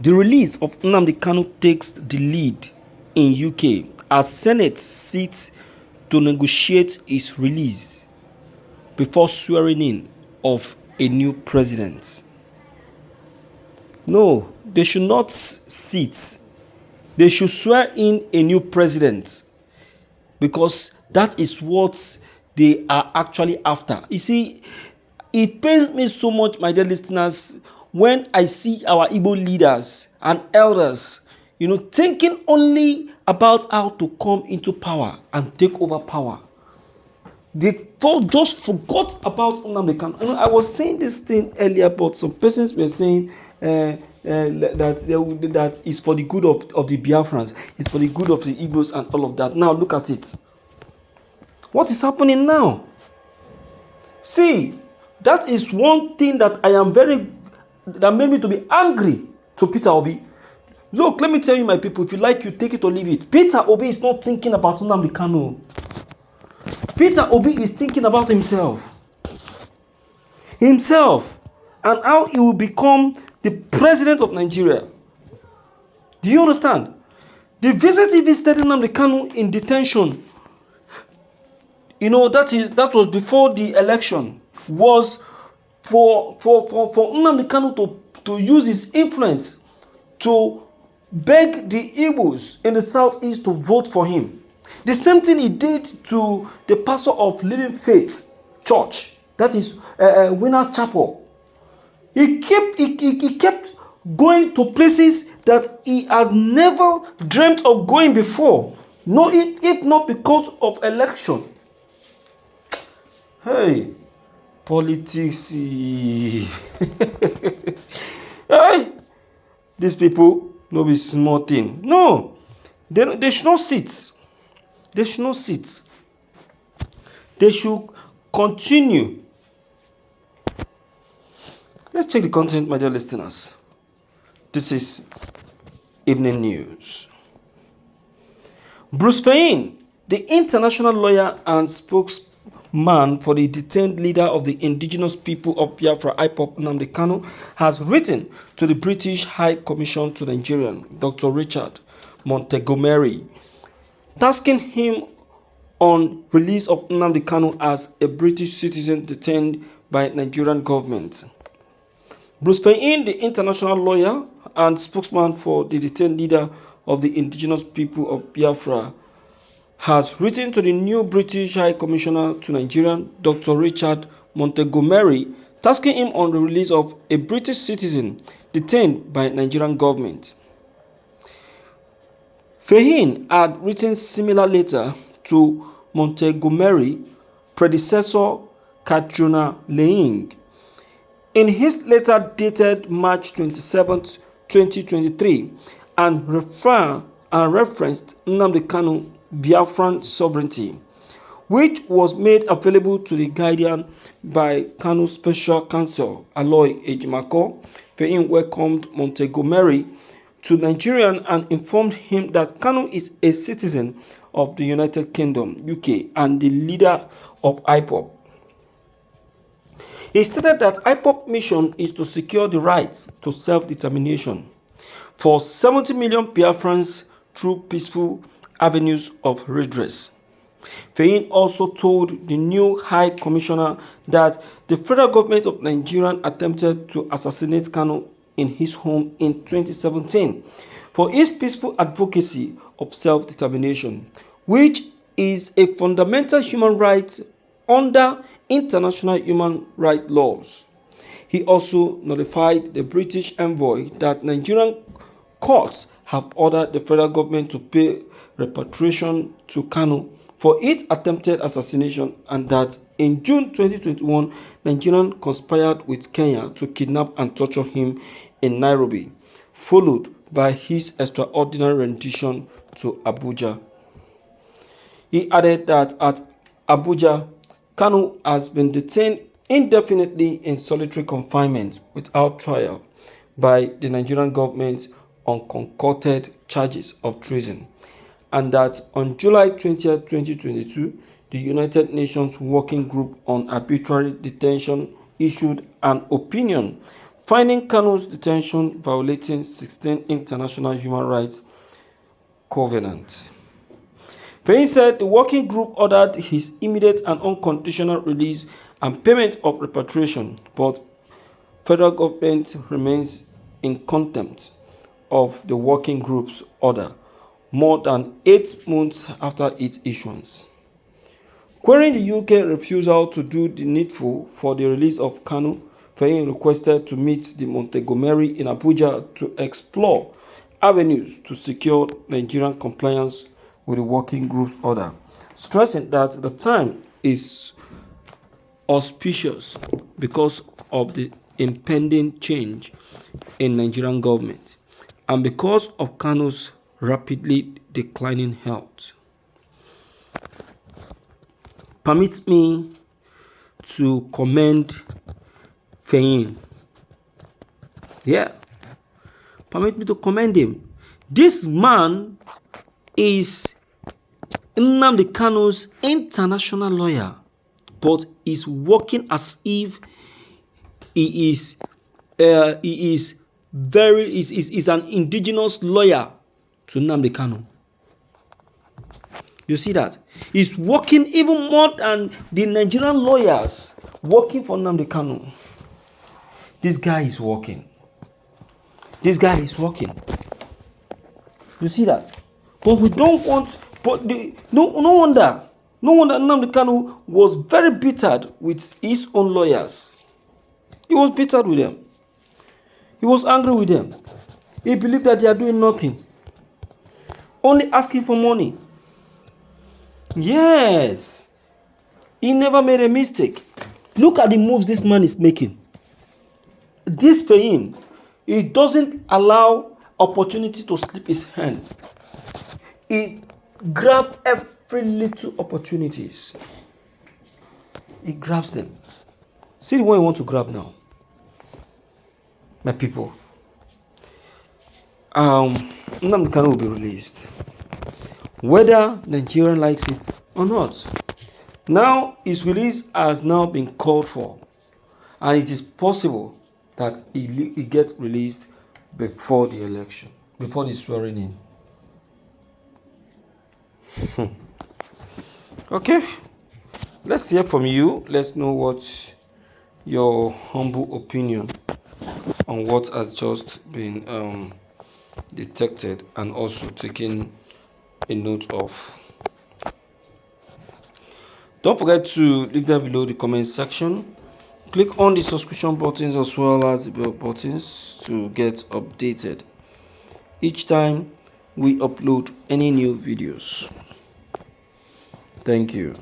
The release of Nnamdi Kanu takes the lead in UK as Senate sits to negotiate his release before swearing in of a new president. No, they should not sit. They should swear in a new president, because that is what they are actually after. You see, it pains me so much, my dear listeners, when I see our Igbo leaders and elders, thinking only about how to come into power and take over power. They just forgot about Nnamdi Kanu. I was saying this thing earlier, but some persons were saying that is for the good of the Biafrans, it's for the good of the Igbos and all of that. Now look at it. What is happening now? See, that is one thing that that made me to be angry to Peter Obi. Look, let me tell you, my people, if you like, you take it or leave it. Peter Obi is not thinking about Nnamdi Kanu. Peter Obi is thinking about himself, and how he will become the president of Nigeria. Do you understand? The visit he visited Nnamdi Kanu in detention, that was before the election, was for Nnamdi Kanu to use his influence to beg the Igbos in the southeast to vote for him. The same thing he did to the pastor of Living Faith Church, that is Winners Chapel. He kept going to places that he has never dreamt of going before. No, if not because of election. Hey, politics. Hey, these people, no be small thing. No, they should not sit. They should not sit. They should continue. Let's check the content, my dear listeners. This is Evening News. Bruce Fein, the international lawyer and spokesman for the detained leader of the indigenous people of Biafra, IPOB, Nnamdi Kanu, has written to the British High Commission to Nigeria, Dr. Richard Montgomery, tasking him on release of Nnamdi Kanu as a British citizen detained by Nigerian government. Bruce Fein, the international lawyer and spokesman for the detained leader of the indigenous people of Biafra, has written to the new British High Commissioner to Nigeria, Dr. Richard Montgomery, tasking him on the release of a British citizen detained by Nigerian government. Fein had written similar letter to Montgomery predecessor Katrina Leing. In his letter dated March 27, 2023, and referenced Nnamdi Kanu Biafran sovereignty, which was made available to the Guardian by Kanu's special counsel Aloy Ejimako, Fein welcomed Montgomery to Nigeria and informed him that Kanu is a citizen of the United Kingdom, UK, and the leader of IPOB. He stated that IPOB mission is to secure the right to self-determination for 70 million Biafrans through peaceful avenues of redress. Fein also told the new High Commissioner that the federal government of Nigeria attempted to assassinate Kanu in his home in 2017 for his peaceful advocacy of self-determination, which is a fundamental human right under international human rights laws. He also notified the British envoy that Nigerian courts have ordered the federal government to pay repatriation to Kanu for its attempted assassination, and that in June 2021, Nigeria conspired with Kenya to kidnap and torture him in Nairobi, followed by his extraordinary rendition to Abuja. He added that at Abuja, Kanu has been detained indefinitely in solitary confinement without trial by the Nigerian government on concocted charges of treason, and that on July 20, 2022, the United Nations Working Group on Arbitrary Detention issued an opinion finding Kanu's detention violating 16 international human rights covenants. Fein said the working group ordered his immediate and unconditional release and payment of repatriation, but federal government remains in contempt of the working group's order more than 8 months after its issuance. Querying the UK refusal to do the needful for the release of Kanu, Fein requested to meet the Montgomery in Abuja to explore avenues to secure Nigerian compliance with the working group's order, stressing that the time is auspicious because of the impending change in Nigerian government and because of Kanu's rapidly declining health. Permit me to commend Fein. Yeah. Permit me to commend him. This man is Nnamdi Kanu's international lawyer, but is working as if he is an indigenous lawyer to Nnamdi Kanu. You see that? He's working even more than the Nigerian lawyers working for Nnamdi Kanu. This guy is working. This guy is working. You see that? But we don't want. But no wonder Nnamdi Kanu was very bitter with his own lawyers. He was bitter with them. He was angry with them. He believed that they are doing nothing, only asking for money. Yes, he never made a mistake. Look at the moves this man is making. This Fein, he doesn't allow opportunity to slip his hand. He grabs every little opportunities. He grabs them. See the one you want to grab now. My people. Nnamdi Kanu will be released, whether Nigeria likes it or not. Now his release has now been called for, and it is possible that he get released before the election, before the swearing in. Okay, let's hear from you. Let's know what your humble opinion on what has just been detected and also taken a note of. Don't forget to leave that below the comment section. Click on the subscription buttons as well as the bell buttons to get updated each time we upload any new videos. Thank you.